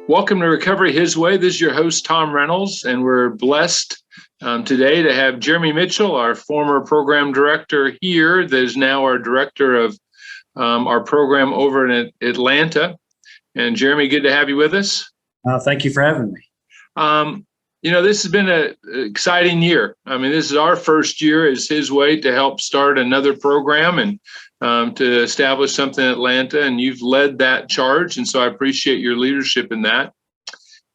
Welcome to Recovery His Way. This is your host, Tom Reynolds, and we're blessed today to have Jeremy Mitchell, our former program director here, that is now our director of our program over in Atlanta. And Jeremy, good to have you with us. Thank you for having me. This has been an exciting year. I mean, this is our first year as His Way to help start another program and to establish something in Atlanta, and you've led that charge, and so I appreciate your leadership in that.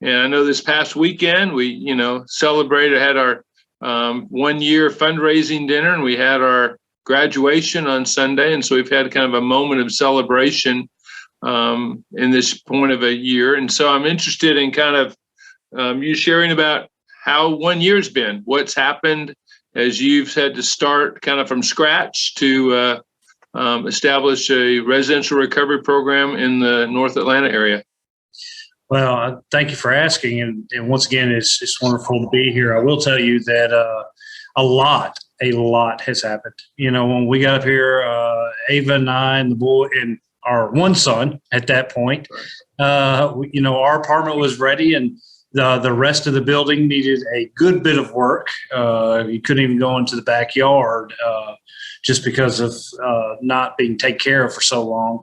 And I know this past weekend we, celebrated, had our 1 year fundraising dinner, and we had our graduation on Sunday, and so we've had kind of a moment of celebration in this point of a year. And so I'm interested in kind of you sharing about how 1 year's been, what's happened as you've had to start kind of from scratch to establish a residential recovery program in the North Atlanta area. Well, thank you for asking. And once again, it's wonderful to be here. I will tell you that a lot has happened. When we got up here, Ava and I and the boy and our one son at that point, our apartment was ready, and the rest of the building needed a good bit of work. You couldn't even go into the backyard just because of not being taken care of for so long.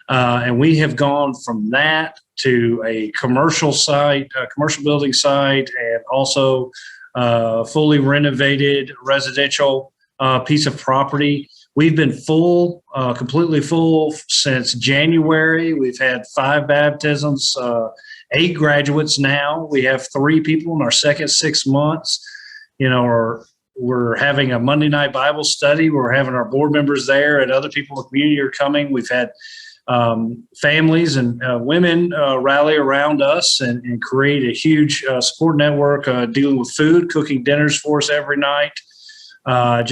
And we have gone from that to a commercial building site, and also fully renovated residential piece of property. We've been completely full since January. We've had 5 baptisms, 8 graduates now. We have 3 people in our second 6 months. We're having a Monday night Bible study. We're having our board members there, and other people in the community are coming. We've had families and women rally around us and create a huge support network, dealing with food, cooking dinners for us every night. I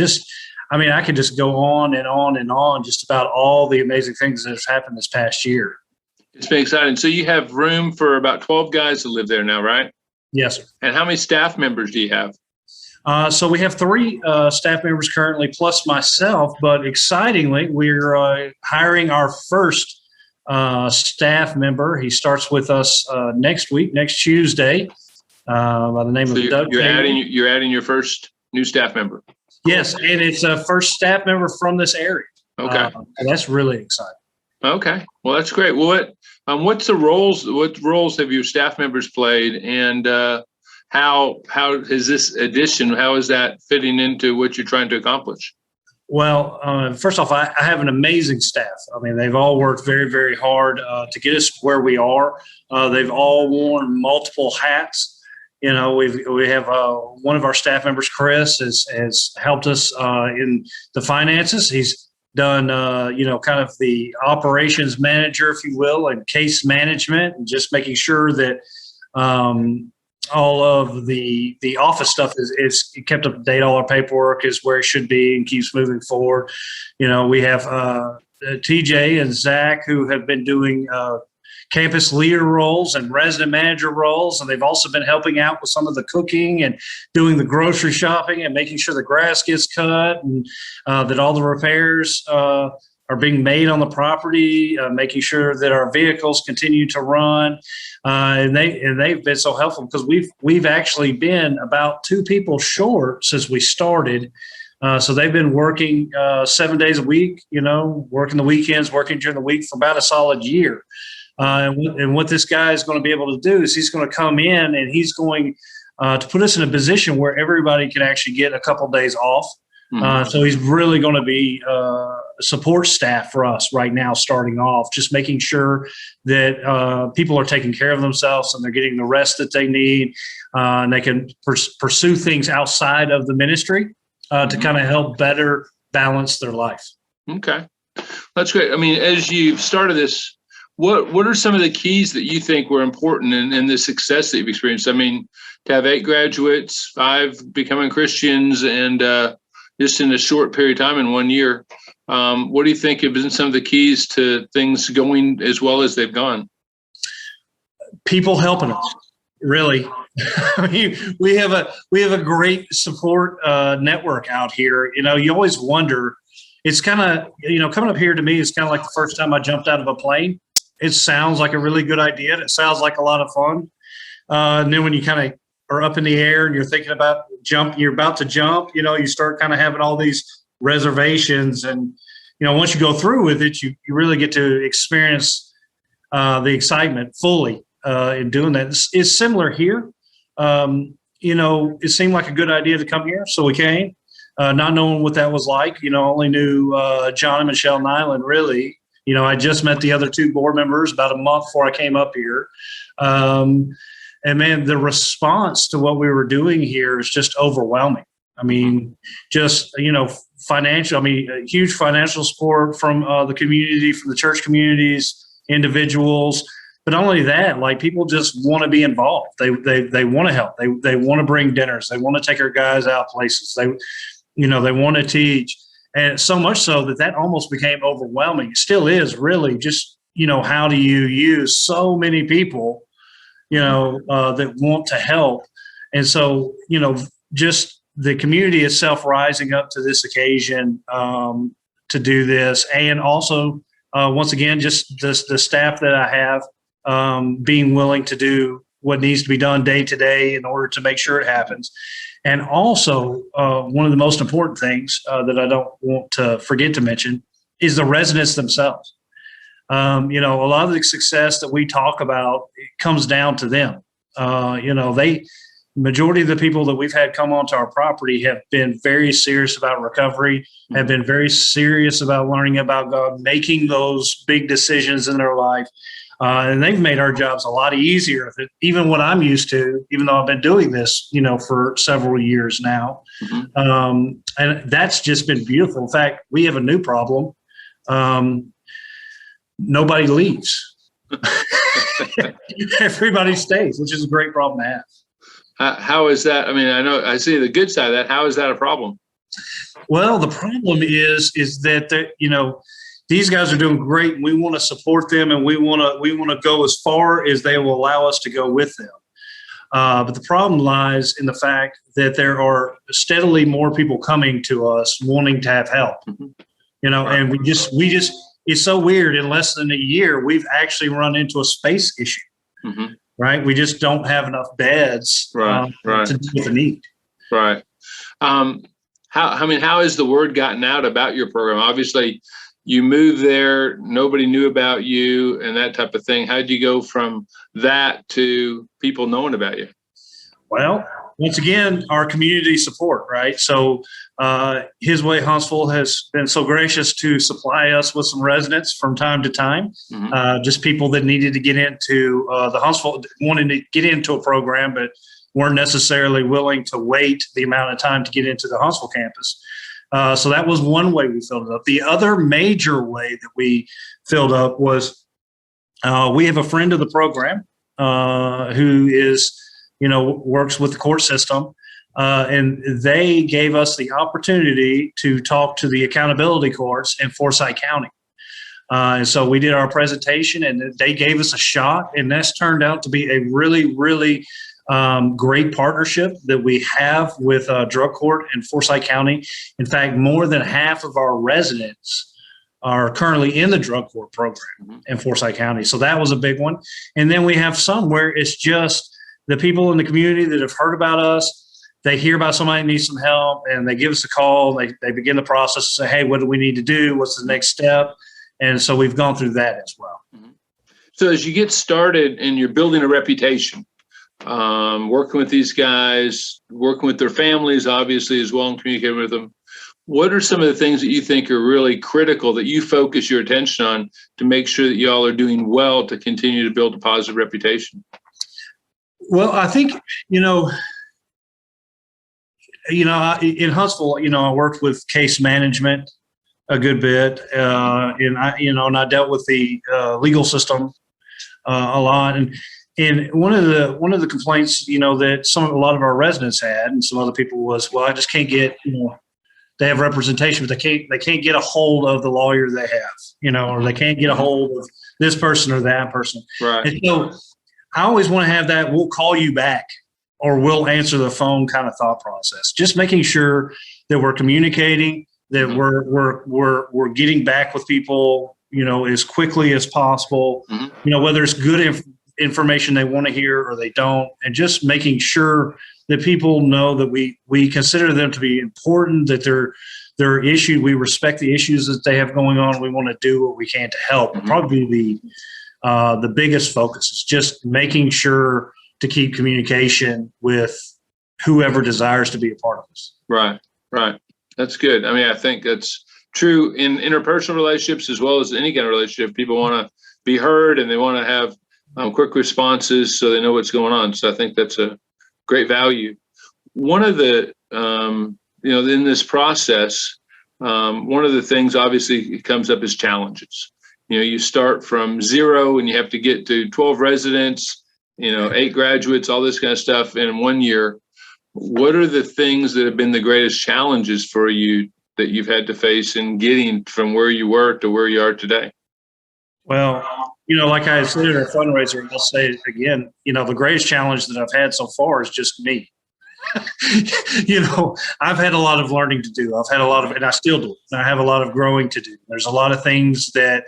could just go on and on and on just about all the amazing things that have happened this past year. It's been exciting. So you have room for about 12 guys to live there now, right? Yes, sir. And how many staff members do you have? So we have 3 staff members currently, plus myself. But excitingly, we're hiring our first staff member. He starts with us next Tuesday, by the name of Doug. You're adding your first new staff member. Yes, and it's a first staff member from this area. Okay, and that's really exciting. Okay, well, that's great. Well, what's the roles? What roles have your staff members played, and how is this addition? How is that fitting into what you're trying to accomplish? Well, first off, I have an amazing staff. I mean, they've all worked very, very hard to get us where we are. They've all worn multiple hats. We have one of our staff members, Chris, has helped us in the finances. He's done, kind of the operations manager, if you will, and case management, and just making sure that all of the office stuff is kept up to date. All our paperwork is where it should be and keeps moving forward. We have TJ and Zach, who have been doing campus leader roles and resident manager roles, and they've also been helping out with some of the cooking and doing the grocery shopping and making sure the grass gets cut, and that all the repairs are being made on the property, making sure that our vehicles continue to run. And they've been so helpful, because we've actually been about 2 people short since we started. So they've been working 7 days a week, working the weekends, working during the week for about a solid year. And what this guy is going to be able to do is he's going to come in, and he's going to put us in a position where everybody can actually get a couple of days off. So he's really going to be support staff for us right now, starting off, just making sure that people are taking care of themselves and they're getting the rest that they need, and they can pursue things outside of the ministry to kind of help better balance their life. Okay, that's great. I mean, as you started this, what are some of the keys that you think were important in the success that you've experienced? I mean, to have 8 graduates, 5 becoming Christians, and just in a short period of time in 1 year, what do you think have been some of the keys to things going as well as they've gone? People helping us, really. I mean, we have a great support network out here. You always wonder. It's kind of, coming up here to me is kind of like the first time I jumped out of a plane. it sounds like a really good idea. It sounds like a lot of fun. And then when you kind of are up in the air and you're thinking about you're about to jump, you start kind of having all these reservations. And, once you go through with it, you really get to experience the excitement fully in doing that. It's similar here. It seemed like a good idea to come here, so we came, not knowing what that was like. Only knew John and Michelle Nyland, really. I just met the other two board members about a month before I came up here. And man, the response to what we were doing here is just overwhelming. I mean, just, financial, huge financial support from the community, from the church communities, individuals. But not only that, like, people just want to be involved. They want to help. They want to bring dinners. They want to take our guys out places. They want to teach. And so much so that almost became overwhelming. It still is, really. Just, how do you use so many people, that want to help? And so, just the community itself rising up to this occasion to do this. And also, once again, just the staff that I have being willing to do what needs to be done day to day in order to make sure it happens. And also, one of the most important things that I don't want to forget to mention is the residents themselves. A lot of the success that we talk about, it comes down to them. Majority of the people that we've had come onto our property have been very serious about recovery, have been very serious about learning about God, making those big decisions in their life. And they've made our jobs a lot easier, even what I'm used to, even though I've been doing this, for several years now. And that's just been beautiful. In fact, we have a new problem. Nobody leaves. Everybody stays, which is a great problem to have. How is that? I see the good side of that. How is that a problem? Well, the problem is that these guys are doing great. We want to support them, and we want to go as far as they will allow us to go with them. But the problem lies in the fact that there are steadily more people coming to us wanting to have help. And we just it's so weird. In less than a year, we've actually run into a space issue. Right? We just don't have enough beds to deal with the need. Right. How has the word gotten out about your program? Obviously, you moved there, nobody knew about you and that type of thing. How did you go from that to people knowing about you? Well, once again, our community support, right? So His Way Huntsville has been so gracious to supply us with some residents from time to time, just people that needed to get into the Huntsville, wanted to get into a program, but weren't necessarily willing to wait the amount of time to get into the Huntsville campus. So that was one way we filled it up. The other major way that we filled up was we have a friend of the program who is, works with the court system. And they gave us the opportunity to talk to the accountability courts in Forsyth County. And so we did our presentation, and they gave us a shot. And that's turned out to be a really, really great partnership that we have with drug court in Forsyth County. In fact, more than half of our residents are currently in the drug court program in Forsyth County. So that was a big one. And then we have some where it's just the people in the community that have heard about us. They hear about somebody who needs some help, and they give us a call. They begin the process and say, hey, what do we need to do? What's the next step? And so we've gone through that as well. So as you get started and you're building a reputation, working with these guys, working with their families, obviously, as well, and communicating with them, what are some of the things that you think are really critical that you focus your attention on to make sure that y'all are doing well to continue to build a positive reputation? Well, I think, in Huntsville, I worked with case management a good bit, and I dealt with the legal system a lot. And one of the complaints, that a lot of our residents had, and some other people was, well, I just can't get, they have representation, but they can't get a hold of the lawyer they have, or they can't get a hold of this person or that person. Right. And so I always want to have that, we'll call you back, or we'll answer the phone kind of thought process. Just making sure that we're communicating, that we're getting back with people, as quickly as possible, whether it's good information they want to hear or they don't, and just making sure that people know that we consider them to be important, that they're issued. We respect the issues that they have going on. We want to do what we can to help. Probably the biggest focus is just making sure to keep communication with whoever desires to be a part of this. Right. That's good. I mean, I think that's true in interpersonal relationships as well as any kind of relationship. People want to be heard and they want to have quick responses so they know what's going on. So I think that's a great value. One of the, in this process, one of the things obviously comes up is challenges. You start from 0 and you have to get to 12 residents, 8 graduates, all this kind of stuff in 1 year. What are the things that have been the greatest challenges for you that you've had to face in getting from where you were to where you are today? Well, like I said at our fundraiser, and I'll say it again, the greatest challenge that I've had so far is just me. I've had a lot of learning to do. I've had a lot of, and I still do. I have a lot of growing to do. There's a lot of things that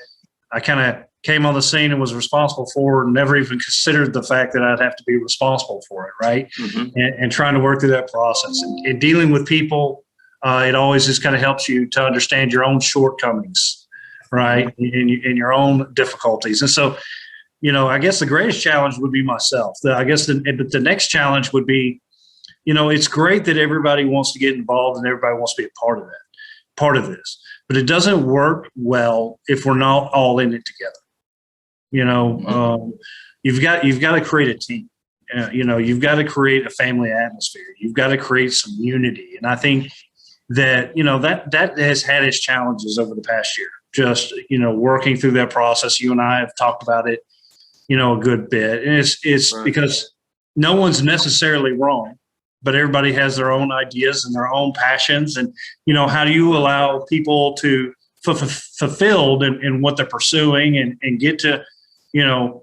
I kind of came on the scene and was responsible for, and never even considered the fact that I'd have to be responsible for it, right? And trying to work through that process and dealing with people, it always just kind of helps you to understand your own shortcomings, right, and your own difficulties. And so, I guess the greatest challenge would be myself. But the next challenge would be, it's great that everybody wants to get involved and everybody wants to be a part of this, but it doesn't work well if we're not all in it together. You've got to create a team. You've got to create a family atmosphere. You've got to create some unity. And I think that, that has had its challenges over the past year, just, working through that process. You and I have talked about it, a good bit. And it's right. Because no one's necessarily wrong, but everybody has their own ideas and their own passions. And, how do you allow people to fulfilled in what they're pursuing and get to,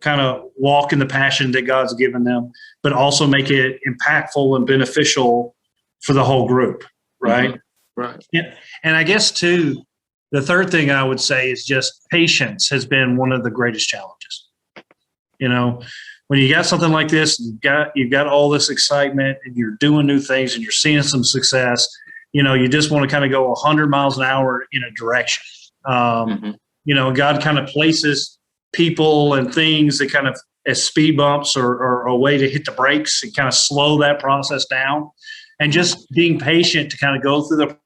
kind of walk in the passion that God's given them, but also make it impactful and beneficial for the whole group. Right. Right. Yeah. And I guess too, the third thing I would say is just patience has been one of the greatest challenges. When you got something like this, you've got all this excitement and you're doing new things and you're seeing some success, you just want to kind of go 100 miles an hour in a direction. God kind of places people and things that kind of as speed bumps or a way to hit the brakes and kind of slow that process down, and just being patient to kind of go through the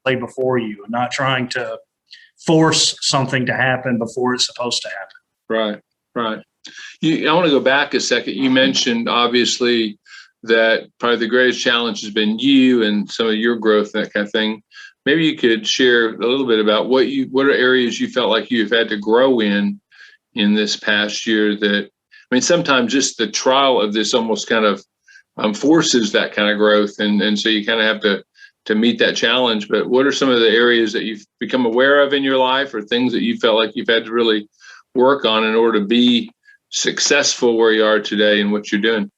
play before you and not trying to force something to happen before it's supposed to happen. Right. I want to go back a second. You mentioned obviously that probably the greatest challenge has been you and some of your growth, that kind of thing. Maybe you could share a little bit about what are areas you felt like you've had to grow in this past year that, sometimes just the trial of this almost kind of forces that kind of growth. And so you kind of have to meet that challenge. But what are some of the areas that you've become aware of in your life, or things that you felt like you've had to really work on in order to be successful where you are today and what you're doing?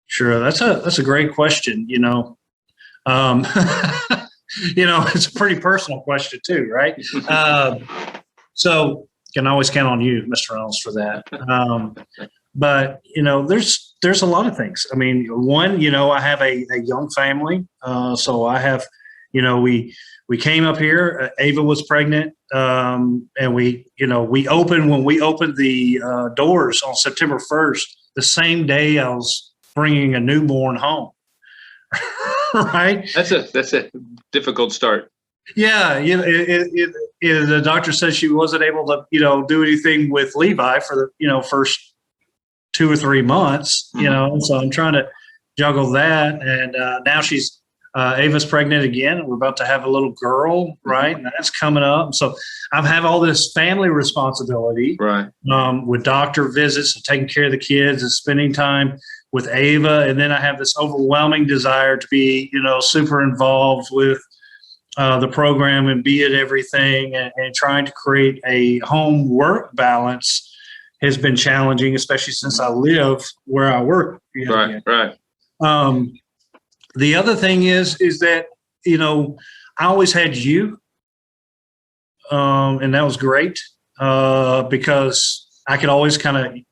Sure. That's a great question. It's a pretty personal question too, right? So can always count on you, Mr. Reynolds, for that. But there's a lot of things. One, I have a young family. So I have, we came up here, Ava was pregnant. And we opened the doors on September 1st, the same day I was bringing a newborn home. Right. That's a difficult start. Yeah. The doctor said she wasn't able to, do anything with Levi for the, first 2 or 3 months, so I'm trying to juggle that. And now Ava's pregnant again, and we're about to have a little girl, right? And that's coming up. So I have all this family responsibility, right? With doctor visits and taking care of the kids and spending time with Ava. And then I have this overwhelming desire to be, super involved with the program and be at everything, and trying to create a home work balance has been challenging, especially since I live where I work. Right. The other thing is that, I always had you, and that was great. because I could always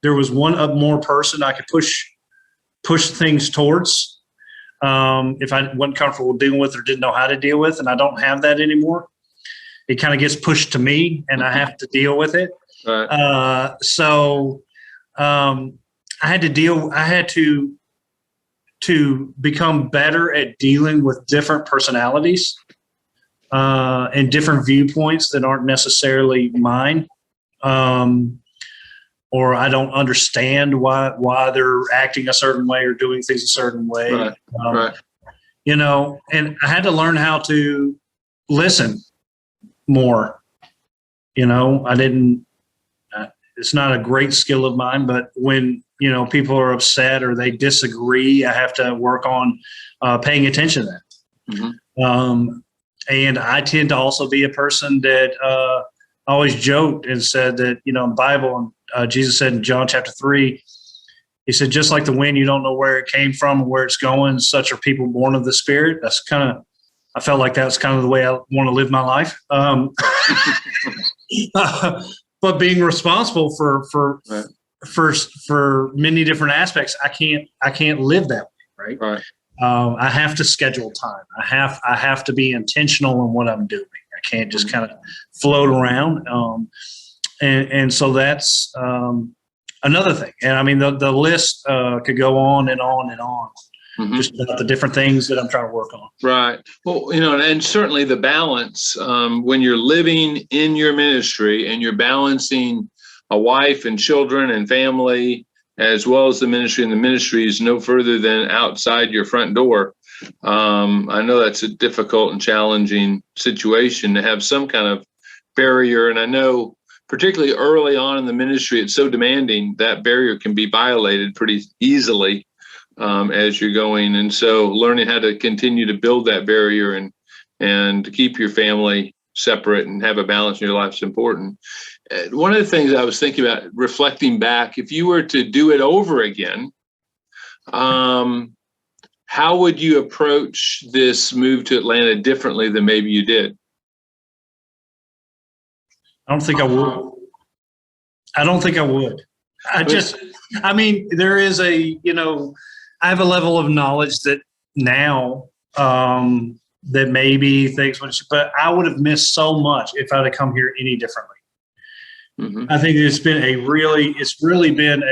there was one more person I could push things towards if I wasn't comfortable dealing with or didn't know how to deal with, and I don't have that anymore. It kind of gets pushed to me, and I have to deal with it. Right. So I had to become better at dealing with different personalities and different viewpoints that aren't necessarily mine. Or I don't understand why they're acting a certain way or doing things a certain way. Right. Right. And I had to learn how to listen more. I didn't, it's not a great skill of mine, but when, people are upset or they disagree, I have to work on paying attention to that. Mm-hmm. And I tend to also be a person that always joked and said that, in the Bible, and Jesus said in John chapter 3, he said, just like the wind, you don't know where it came from and where it's going, such are people born of the Spirit. I felt like that was kind of the way I want to live my life. But being responsible for many different aspects, I can't live that way, right? I have to schedule time. I have to be intentional in what I'm doing. I can't just kind of float around. And so that's another thing. And I mean, the list could go on and on and on. Mm-hmm. Just about the different things that I'm trying to work on. Right. Well, and certainly the balance when you're living in your ministry and you're balancing a wife and children and family, as well as the ministry, and the ministry is no further than outside your front door. I know that's a difficult and challenging situation to have some kind of barrier. And I know particularly early on in the ministry, it's so demanding that barrier can be violated pretty easily. As you're going. And so learning how to continue to build that barrier and to keep your family separate and have a balance in your life is important. One of the things I was thinking about reflecting back, if you were to do it over again, how would you approach this move to Atlanta differently than maybe you did? I don't think I would. There is I have a level of knowledge that now that maybe things would, but I would have missed so much if I'd have come here any differently. Mm-hmm. I think it's really been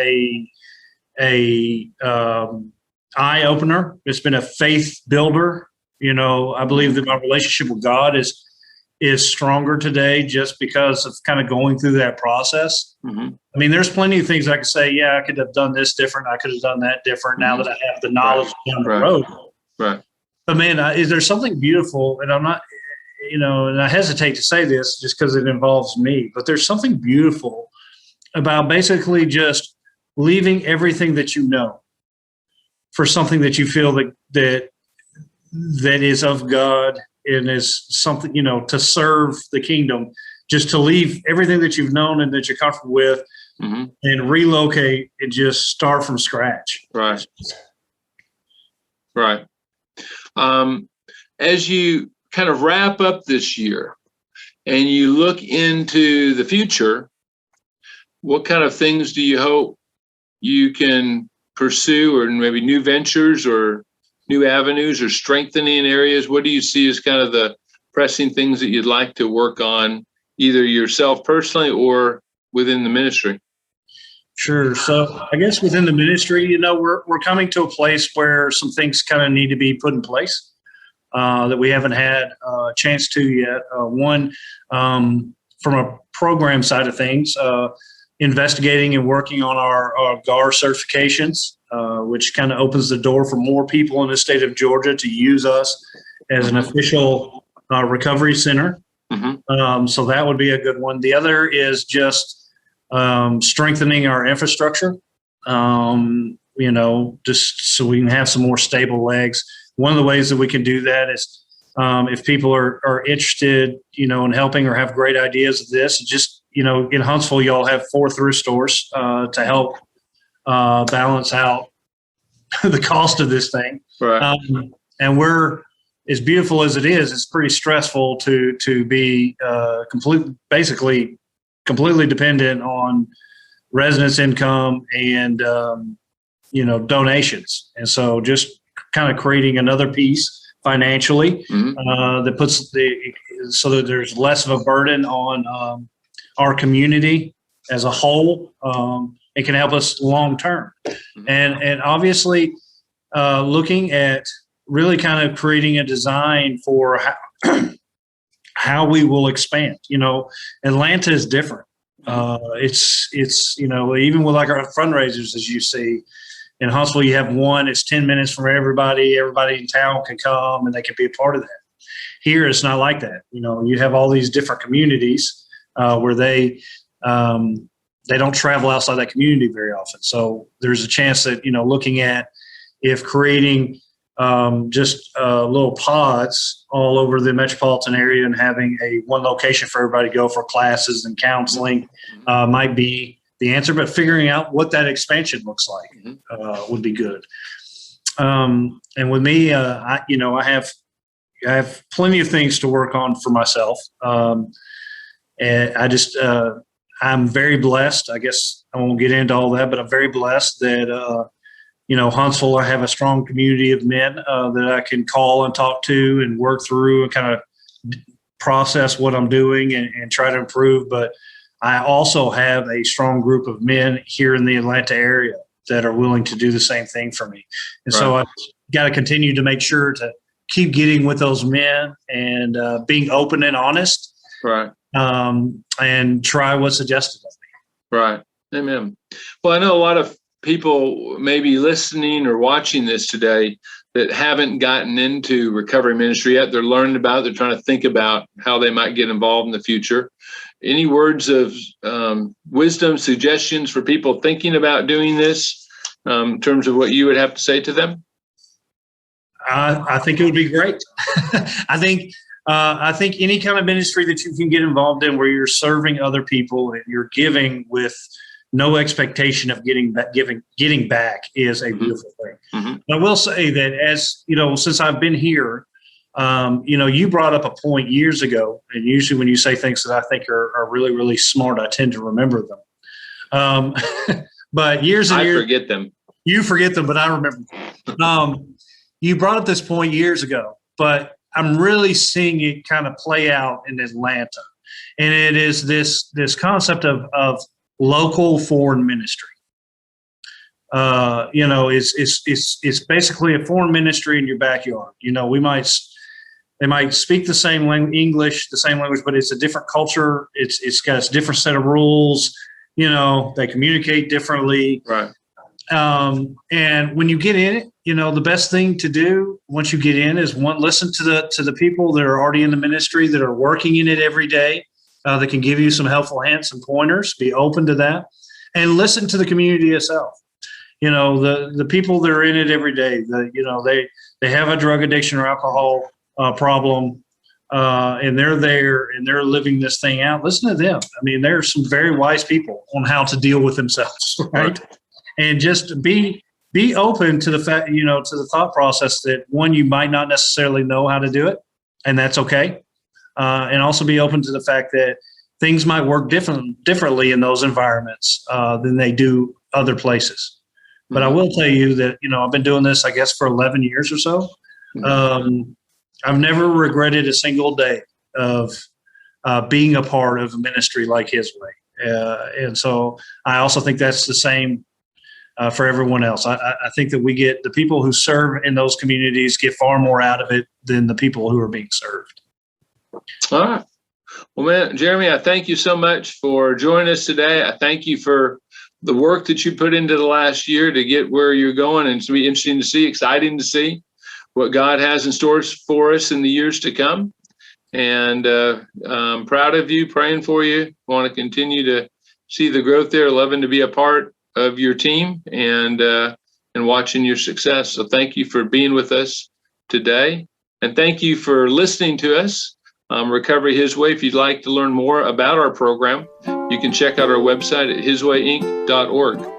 a eye opener. It's been a faith builder. I believe that my relationship with God is stronger today just because of kind of going through that process. Mm-hmm. I mean, there's plenty of things I could say, yeah, I could have done this different. I could have done that different. Mm-hmm. Now that I have the knowledge down the road. Right. But man, is there something beautiful? And I'm not, and I hesitate to say this just because it involves me, but there's something beautiful about basically just leaving everything that you know for something that you feel that is of God and is something, to serve the kingdom, just to leave everything that you've known and that you're comfortable with. Mm-hmm. And relocate and just start from scratch. Right. Right. As you kind of wrap up this year and you look into the future, what kind of things do you hope you can pursue, or maybe new ventures or new avenues or strengthening areas? What do you see as kind of the pressing things that you'd like to work on, either yourself personally or within the ministry? Sure. So I guess within the ministry, we're coming to a place where some things kind of need to be put in place that we haven't had a chance to yet. One, from a program side of things, investigating and working on our GAR certifications, which kind of opens the door for more people in the state of Georgia to use us as an official recovery center. Mm-hmm. So that would be a good one. The other is just strengthening our infrastructure, just so we can have some more stable legs. One of the ways that we can do that is if people are interested, in helping or have great ideas of this, just, in Huntsville, y'all have 4 thrift stores to help balance out the cost of this thing. Right. And we're, as beautiful as it is, it's pretty stressful to be basically completely dependent on residents' income and donations. And so just kind of creating another piece financially that puts so that there's less of a burden on our community as a whole. It can help us long term, and obviously looking at really kind of creating a design for how we will expand. Atlanta is different. It's even with like our fundraisers, as you see in Huntsville, you have one. It's 10 minutes from everybody. Everybody in town can come and they can be a part of that. Here, it's not like that. You have all these different communities where they don't travel outside that community very often. So there's a chance that, looking at if creating just little pods all over the metropolitan area and having one location for everybody to go for classes and counseling might be the answer, but figuring out what that expansion looks like would be good. And with me, I have plenty of things to work on for myself. And I'm very blessed. I guess I won't get into all that, but I'm very blessed that, Huntsville, I have a strong community of men that I can call and talk to and work through and kind of process what I'm doing and try to improve. But I also have a strong group of men here in the Atlanta area that are willing to do the same thing for me. And so I've got to continue to make sure to keep getting with those men and being open and honest. Right. And try what's suggested of me. Right. Amen. Well, I know a lot of people maybe listening or watching this today that haven't gotten into recovery ministry yet. They're learning about it. They're trying to think about how they might get involved in the future. Any words of wisdom, suggestions for people thinking about doing this in terms of what you would have to say to them? I think it would be great. I think any kind of ministry that you can get involved in where you're serving other people and you're giving with no expectation of getting back is a beautiful thing. I will say that as since I've been here, you brought up a point years ago, and usually when you say things that I think are really, really smart, I tend to remember them. But years and years, I forget them. You forget them, but I remember them. You brought up this point years ago, but I'm really seeing it kind of play out in Atlanta. And it is this concept of local foreign ministry. It's basically a foreign ministry in your backyard. They might speak the same English, the same language, but it's a different culture. It's got a different set of rules. They communicate differently. Right. And when you get in it, the best thing to do once you get in is listen to the people that are already in the ministry that are working in it every day, that can give you some helpful hints and pointers. Be open to that, and listen to the community itself. The people that are in it every day. They have a drug addiction or alcohol problem, and they're there and they're living this thing out. Listen to them. I mean, there are some very wise people on how to deal with themselves, right? And just be open to the fact, to the thought process that one, you might not necessarily know how to do it, and that's okay. And also be open to the fact that things might work differently in those environments than they do other places. But I will tell you that, I've been doing this, I guess, for 11 years or so. I've never regretted a single day of being a part of a ministry like His Way. And so I also think that's the same for everyone else. I think that the people who serve in those communities get far more out of it than the people who are being served. All right. Well, man, Jeremy, I thank you so much for joining us today. I thank you for the work that you put into the last year to get where you're going. And it's going to be interesting to see, exciting to see what God has in store for us in the years to come. And I'm proud of you, praying for you. Want to continue to see the growth there, loving to be a part of your team and watching your success. So thank you for being with us today. And thank you for listening to us. Recovery His Way. If you'd like to learn more about our program, you can check out our website at hiswayinc.org.